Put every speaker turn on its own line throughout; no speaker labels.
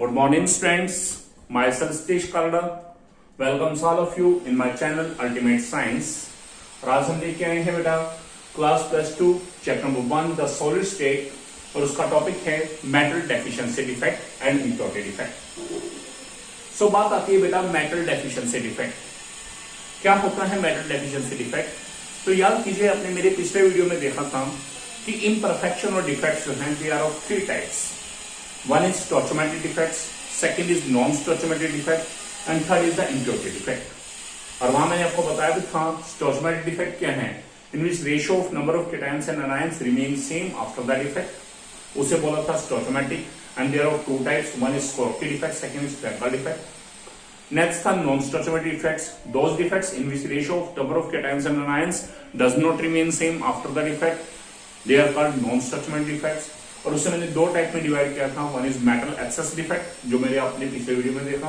Good morning, students. Myself Satish Kalda. Welcomes all of you in my channel Ultimate Science. और आज हम लेके आए हैं बेटा class +2 chapter number 1 the solid state और उसका टॉपिक है metal deficiency defect and impurity defect. So बात आती है बेटा मेटल डेफिशिएंसी डिफेक्ट। क्या होता है मेटल डेफिशिएंसी डिफेक्ट? तो याद कीजिए, आपने मेरे पिछले वीडियो में देखा था कि इम्परफेक्शन और डिफेक्ट्स जो हैं they are of 3 types. One is stoichiometric defects, second is non stoichiometric defect and third is the impurity defect. और वहां मैंने आपको बताया भी था स्टोइचोमेट्रिक डिफेक्ट क्या है, in which ratio of number of cations and anions remain same after the defect, उसे बोला था stoichiometric. And there are 2 types, one is Schottky defect, second is Frenkel defect. Next था non-stoichiometric defects, those defects in which ratio of number of cations and anions does not remain same after the defect, they are called non-stoichiometric defects। और उसे मैंने 2 type में divide किया था, one is metal access defect जो मेरे आपने पिछले वीडियो में देखा,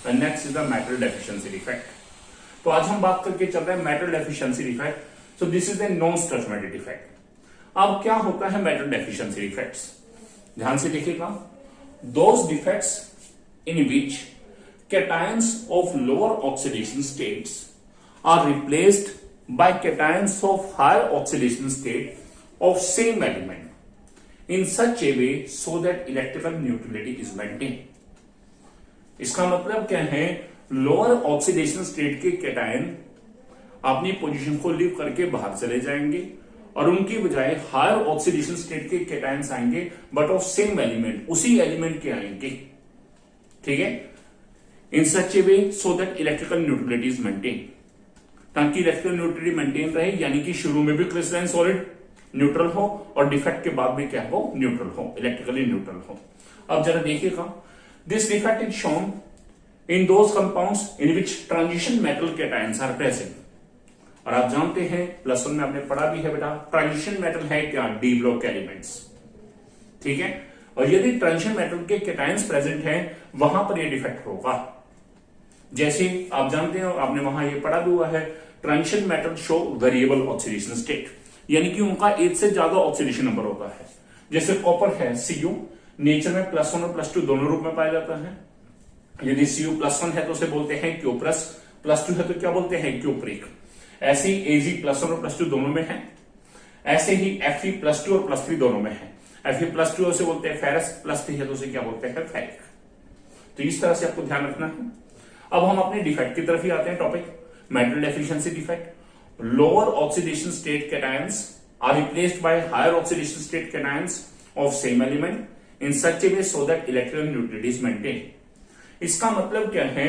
and next is the metal deficiency defect. तो आज हम बात करके चल रहे हैं metal deficiency defect. So this is the non-stoichiometric defect. अब क्या होता है मेटल डेफिशिएंसी डिफेक्ट्स? ध्यान से देखिएगा, those defects in which cations of lower oxidation states are replaced by cations of higher oxidation state of same element in such a way so that electrical neutrality is maintained। इसका मतलब क्या है, lower oxidation state के cation अपनी position को leave करके बाहर चले जाएंगे और उनकी बजाय हायर ऑक्सीडेशन स्टेट के कैटायंस आएंगे बट ऑफ सेम एलिमेंट, उसी एलिमेंट के आएंगे। ठीक है, in such a way so that electrical neutrality is maintain, ताकि इलेक्ट्रिकल न्यूट्रलिटी मेंटेन रहे, यानी कि शुरू में भी क्रिस्टलाइन सॉलिड न्यूट्रल हो और डिफेक्ट के बाद भी क्या हो, न्यूट्रल हो, इलेक्ट्रिकली न्यूट्रल हो। अब जरा देखिएगा, this defect is shown in those compounds in which transition metal cations are present. और आप जानते हैं +1 में आपने पढ़ा भी है बेटा, ट्रांजिशन मेटल है क्या, डी ब्लॉक एलिमेंट्स। ठीक है, और यदि ट्रांजिशन मेटल के कैटायंस प्रेजेंट हैं वहां पर यह डिफेक्ट होगा। जैसे आप जानते हैं, आपने वहां ये पढ़ा भी हुआ है, transition metal show variable oxidation state, यानी कि उनका 1 से ज्यादा ऑक्सीडेशन नंबर होता है। जैसे कॉपर है Cu, नेचर में +1 और +2 दोनों रूप में पाया जाता है। यदि Cu +1 है तो उसे बोलते हैं Cu+, +2 है तो क्या बोलते हैं, क्यूप्रिक। ऐसे ही Ag +1 और +2 दोनों में है, ऐसे ही Fe +2 और +3 दोनों में है। Fe+2 उसे बोलते हैं फेरस, +3 है तो उसे क्या बोलते हैं, फेरिक। तो इस तरह से आपको ध्यान रखना है। अब हम अपने डिफेक्ट की तरफ ही आते हैं, topic metal deficiency defect. Lower oxidation state cations are replaced by higher oxidation state cations of same element in such a way so that electrical neutrality is maintain. इसका मतलब क्या है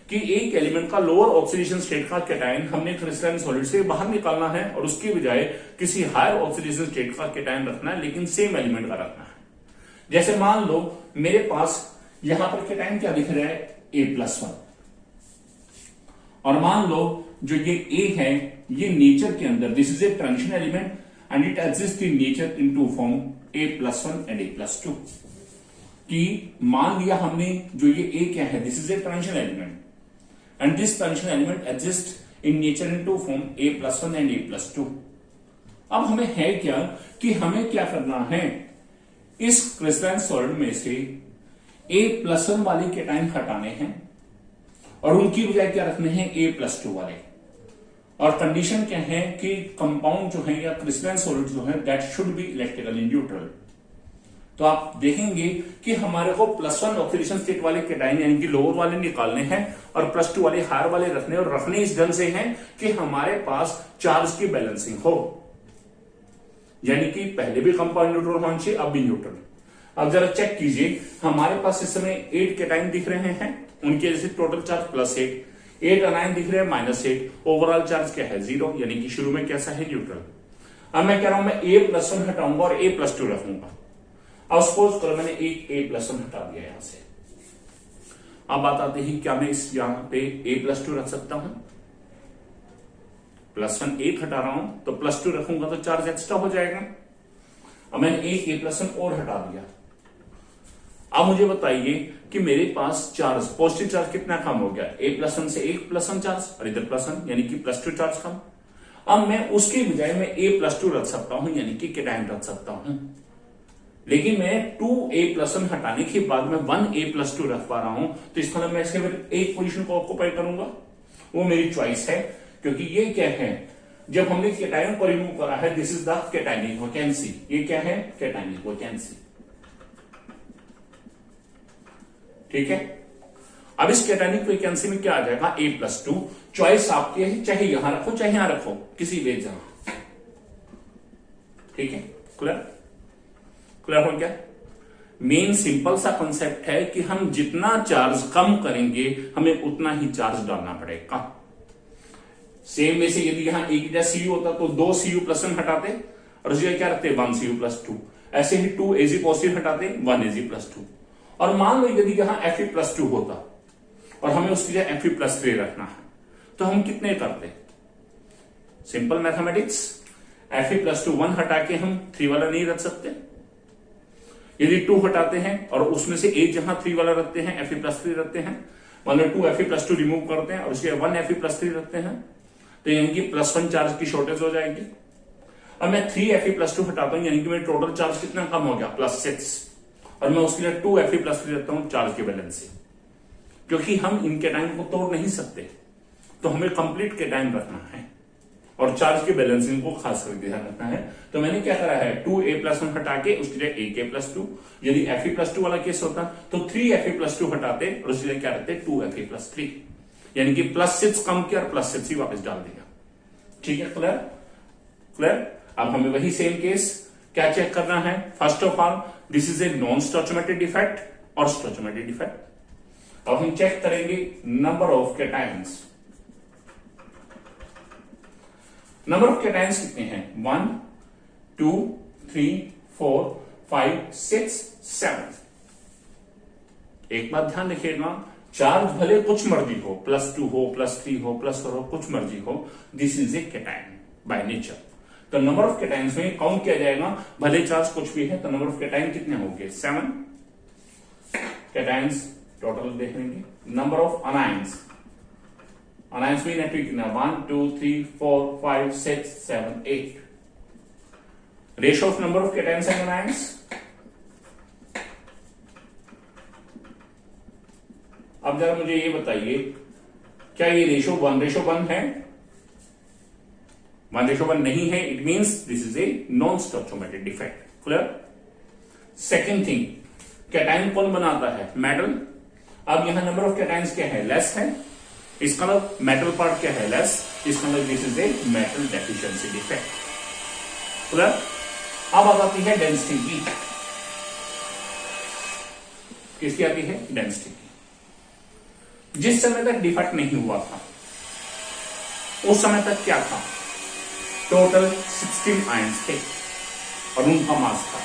कि एक एलिमेंट का लोअर ऑक्सीडेशन स्टेट का cation हमने crystalline solid से बाहर निकालना है और उसके बजाय किसी हायर ऑक्सीडेशन स्टेट का कैटायन रखना है, लेकिन सेम एलिमेंट का रखना है। जैसे मान लो मेरे पास यहां पर कैटायन क्या दिख रहा है, A+1, और मान लो जो ये A है ये नेचर के अंदर, this is a transition element and it exist in nature in 2 form A+1 and A+2। कि मान लिया हमने जो ये A क्या है, this is a transition element and this transition element exist in nature in 2 form A+1 and A+2। अब हमें है क्या कि हमें क्या करना है, इस क्रिस्टलाइन सॉलिड में से A+1 वाले कैटायन हटाने हैं और उनकी बजाय क्या रखने हैं, A+2 वाले। और कंडीशन क्या है कि कंपाउंड जो है या क्रिस्टलाइन सॉलिड जो है that should be electrically neutral. तो आप देखेंगे कि हमारे को +1 ऑक्सीडेशन स्टेट वाले कैटायन यानी कि लोअर वाले निकालने हैं और +2 वाले हायर वाले रखने, और रखने इस ढंग से हैं कि हमारे पास चार्ज की बैलेंसिंग हो, यानी कि पहले भी कंपाउंड न्यूट्रल होना चाहिए, अब भी न्यूट्रल। अब जरा चेक कीजिए, हमारे पास इस समय 8 कैटायन दिख रहे हैं, उनके जैसे टोटल चार्ज +8 अनायन दिख रहे हैं -8, ओवरऑल चार्ज क्या है, 0, यानी कि शुरू में कैसा है, न्यूट्रल। अब मैं कह रहा हूं मैं A+1 हटाऊंगा और A+2 रखूंगा। अब सपोज करो मैंने एक A+1 हटा दिया यहां से। अब बात आती है क्या मैं इस यहां पे A+2 रख सकता हूं, +1 1 हटा रहा हूं तो +2 रखूंगा तो चार्ज एक्स्ट्रा हो जाएगा। अब मैंने एक A+1 और हटा दिया। अब मुझे बताइए कि मेरे पास चार्ज, पॉजिटिव चार्ज कितना कम हो गया, A+1 से एक +1 चार्ज और इधर +1 यानी कि +2 चार्ज कम। अब मैं उसके बजाय मैं A+2 रख सकता हूं, यानी कि कैटायन रख सकता हूं। लेकिन मैं 2a+1 हटाने के बाद मैं 1a+2 रख पा रहा हूं, तो इसका मतलब मैं इसके फिर एक पोजीशन को ऑक्यूपाई करूंगा, वो मेरी चॉइस है। क्योंकि ये क्या है, जब हमने कैटायन को रिमूव करा है, this is the cationic vacancy. ये क्या है, कैटायनिक वैकेंसी। ठीक है, अब इस कैटायनिक वैकेंसी में क्या आ जाएगा, a+2। चॉइस आपकी है, चाहे यहां रखो चाहे यहां रखो, किसी भी जगह। ठीक है, क्लियर, क्लियर हो गया। मेन सिंपल सा कॉन्सेप्ट है कि हम जितना चार्ज कम करेंगे हमें उतना ही चार्ज डालना पड़ेगा। सेम वैसे यदि यहां एक Cu होता तो 2 Cu+1 हटाते और उस जगह क्या रखते, 1 Cu+2। ऐसे ही 2 Ag पॉजिटिव हटाते, 1 Ag+2। और मान लो यदि यहां Fe+2 होता और हमें उसकी जगह Fe+3 रखना है, तो हम कितने करते, सिंपल मैथमेटिक्स, Fe+2 1 हटा के हम 3 वाला नहीं रख सकते। यदि 2 हटाते हैं और उसमें से एक जहां 3 वाला रखते हैं, Fe+3 रखते हैं, मतलब 2 Fe+2 रिमूव करते हैं और उसके 1 Fe+3 रखते हैं, तो यानी कि +1 चार्ज की शॉर्टेज हो जाएगी। अब मैं 3 Fe+2 हटाता हूं, यानी कि मेरा टोटल चार्ज कितना कम हो गया, +6, और मैं उसके लिए 2 Fe+3 रखता हूं चार्ज के बैलेंस से। क्योंकि हम इन कैटायन को तोड़ नहीं सकते, तो हमें कंप्लीट कैटायन रखना है और चार्ज के बैलेंसिंग को खास करके ध्यान रखना है। तो मैंने क्या करा है, 2a+1 हटा के उसके लिए 1a+2। यदि Fe+2 वाला केस होता तो 3 Fe+2 हटाते और उसके लिए क्या रहते, 2 Fe+3, यानी कि +6 कम किया और +6 ही वापस डाल दिया। ठीक है, क्लियर, क्लियर। अब हमें वही सेम केस क्या चेक करना है, first of all this is a non stoichiometric defect और स्टोइचोमेट्रिक डिफेक्ट। अब हम चेक करेंगे number of cations. Number of cations कितने हैं, 1 2 3 4 5 6 7। एक बात ध्यान रखिएगा, चार्ज भले कुछ मर्जी हो, +2 हो, +3 हो, +4 हो, कुछ मर्जी हो, this is A cation by nature. तो नंबर ऑफ कैटायंस में काउंट किया जाएगा, भले चार्ज कुछ भी है, तो नंबर ऑफ कैटायन कितने होंगे, 7 कैटायंस टोटल देखेंगे। नंबर ऑफ अनायंस, अनायंस में नेटवर्क कितना, 1 2 3 4 5 6 7 8। Ratio of number of cations and anions, अब जरा मुझे ये बताइए, क्या ये रेशियो 1:1 है, 1:1 नहीं है, it means this is a non stoichiometric defect. Clear. Second thing, cation कौन बनाता है, मेटल। अब यहां नंबर ऑफ कैटायंस क्या है, लेस है, इसका मतलब मेटल पार्ट क्या है, लेस, इसका मतलब this is a metal deficiency defect. Clear. अब आ जाती है डेंसिटी की, किसकी आती है, डेंसिटी की। जिस समय तक डिफेक्ट नहीं हुआ था उस समय तक क्या था, टोटल 16 आयंस थे और उनका मास था।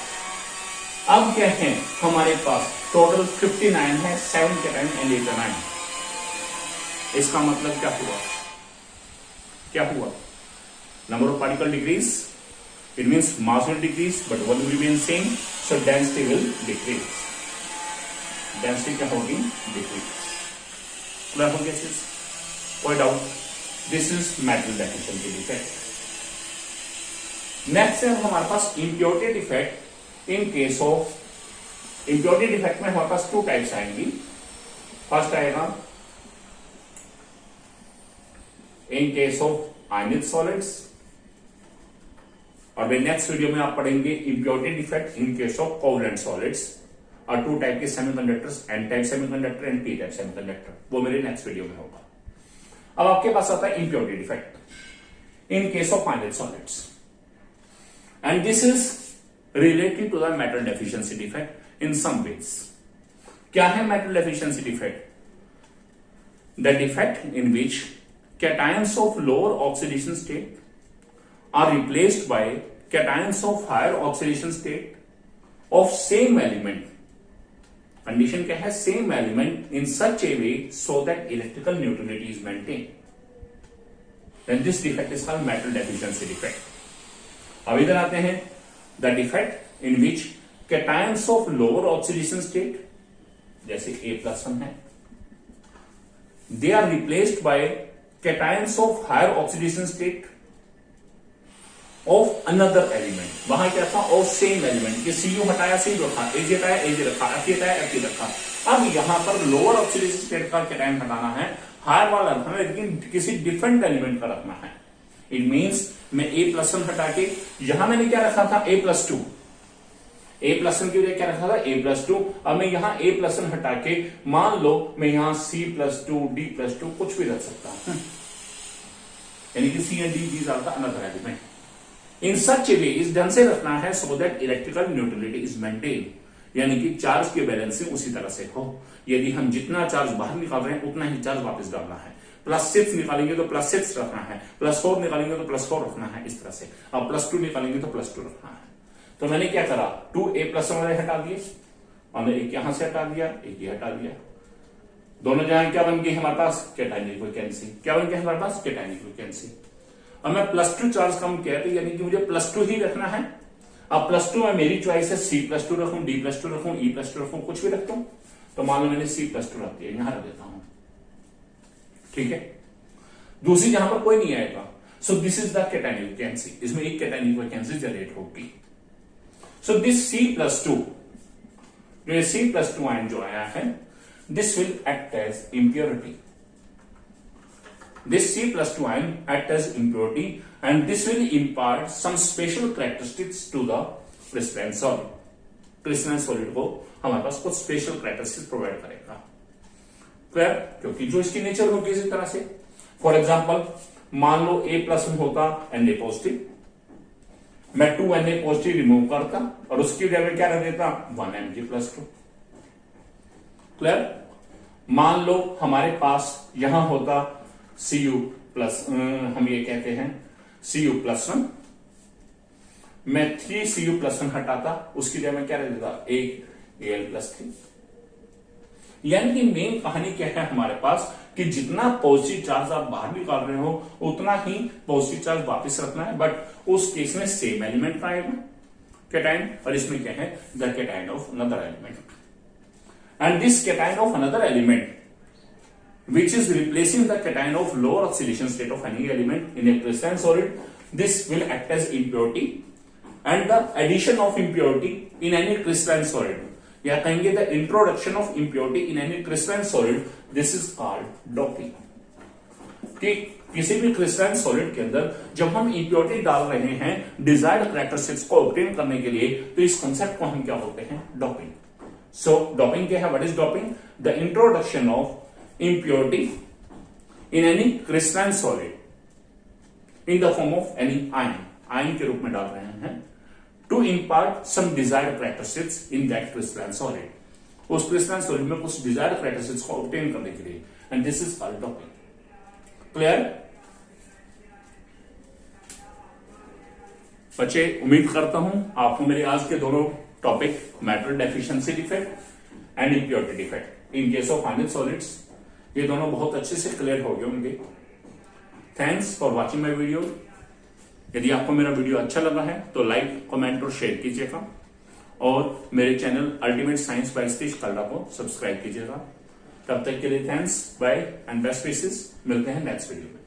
अब क्या है, हमारे पास टोटल 15 आयन है, 7 कैटायन एंड 8 अनायन। इसका मतलब क्या हुआ, क्या हुआ, number of particle decrease, it means mass will decrease but one will remain same, so density will decrease. Density क्या होगी, डिक्रीज। क्लियर हो गया चीज, कोई डाउट। This is metal deficiency defect. Next है हमारे पास impurity defect. In case of impurity defect में हमारे पास 2 टाइप्स आएंगी। फर्स्ट आएगा in case of ionic solids, और नेक्स्ट वीडियो में आप पढ़ेंगे impurity defect in case of covalent solids, और 2 टाइप के semiconductors, N type semiconductor and P type semiconductor, वो मेरे नेक्स्ट वीडियो में होगा। अब आपके पास आता है impurity defect in case of ionic solids, and this is related to the metal deficiency defect in some ways. क्या है metal deficiency defect, the defect in which cations of lower oxidation state are replaced by cations of higher oxidation state of same element. Condition क्या है, same element in such a way so that electrical neutrality is maintained. Then this defect is called metal deficiency defect. अब इधर आते हैं, the defect in which cations of lower oxidation state, जैसे A+1 है, they are replaced by cations of higher oxidation state of another element, वहां क्या था of same element, कि सी यू हटाया सी रखा, एज हटाया एज रखा, एफ हटाया एफ रखा। अब यहां पर लोअर ऑक्सीडेशन स्टेट का कैटायन हटाना है, हायर वाला रखना है, लेकिन किसी डिफरेंट एलिमेंट का रखना है। इट मीन्स मैं A+1 हटा के यहां मैंने क्या रखा था A+2, A+1 की वजह क्या रखा था A+2। अब मैं यहां A+1 हटा के मान लो मैं यहां C+2 D+2 कुछ भी रख सकता हूं, यानी कि C and D these are the another element. In such a way इस ढंग से रखना है so that electrical neutrality is maintain, यानी कि चार्ज की बैलेंसिंग उसी तरह से हो। यदि हम जितना चार्ज बाहर निकाल रहे हैं उतना ही चार्ज वापस डालना है। +6 निकालेंगे तो +6 रखना है, +4 निकालेंगे तो +4 रखना है, इस तरह से। अब +2 निकालेंगे तो +2 रखना है। तो मैंने क्या करा, 2A+1 वाले हटा दिए, हमने एक यहां से हटा दिया, एक ये हटा दिया। दोनों जगह क्या बन गई हमारे पास, कैटायनिक वैकेंसी। क्या बन गया हमारे पास, कैटायनिक वैकेंसी। अब मैं +2 चार्ज कम किया है, यानी कि मुझे +2 ही रखना है। अब +2 में मेरी चॉइस है C+2 रखूं, D+2 रखूं, E+2 रखूं, कुछ भी रखता हूं। तो मान लो मैंने C+2 रख दिया, यहां रख देता हूं, ठीक है। दूसरी जहां पर कोई नहीं आएगा। So this is the cationic vacancy, इसमें एक कैटायनिक वैकेंसी जनरेट होगी। सो दिस C+2, जो C+2 आयन जो आया है, this will act as impurity. This C+2 ion act as impurity and this will impart some special characteristics to the crystalline solid. Crystalline solid को हमारे पास कुछ special characteristics provide करेगा। Clear? क्योंकि जो इसकी नेचर होगी इसी तरह से। फॉर एग्जाम्पल मान लो A+1 होता Na पॉजिटिव, मैं 2Na पॉजिटिव रिमूव करता और उसकी जगह में क्या रख देता 1Mg+2। क्लियर? मान लो हमारे पास यहां होता Cu प्लस, हम ये कहते हैं Cu+1, मैं 3Cu+1 हटाता, उसकी जगह में क्या रख देता 1Al+3। यानी कि मेन कहानी क्या है हमारे पास, कि जितना पॉजिटिव चार्ज आप बाहर निकाल रहे हो उतना ही पॉजिटिव चार्ज वापस रखना है। बट उस केस में सेम एलिमेंट का आएगा कैटायन, और इसमें क्या है the cation of another element. And this cation of another element which is replacing the cation of lower oxidation state of any element in a crystalline solid, this will act as impurity, and the addition of impurity in any crystalline solid, या कहेंगे the introduction of impurity in any crystalline solid, this is called doping। कि किसी भी crystalline solid के अंदर जब हम impurity डाल रहे हैं डिजायर्ड कैरेक्टरिस्टिक्स को ऑब्टेन करने के लिए, तो इस कंसेप्ट को हम क्या बोलते हैं, डोपिंग। सो डोपिंग क्या है, what is doping, the introduction of impurity in any crystalline solid in the form of any ion के रूप में डाल रहे हैं, to impart some desired characteristics in that crystalline solid, उस crystalline solid में कुछ desired characteristics को obtain करने के लिए, and this is called doping। Clear? बच्चे उम्मीद करता हूं आपको मेरे आज के दोनों topic, metal deficiency defect and impurity defect in case of final solids, ये दोनों बहुत अच्छे से क्लियर हो गए होंगे। Thanks for watching my video. यदि आपको मेरा वीडियो अच्छा लगा है तो लाइक, कमेंट और शेयर कीजिएगा, और मेरे channel ultimate science by Satish Kalda को सब्सक्राइब कीजिएगा। तब तक के लिए thanks, bye and best wishes. मिलते हैं नेक्स्ट वीडियो में।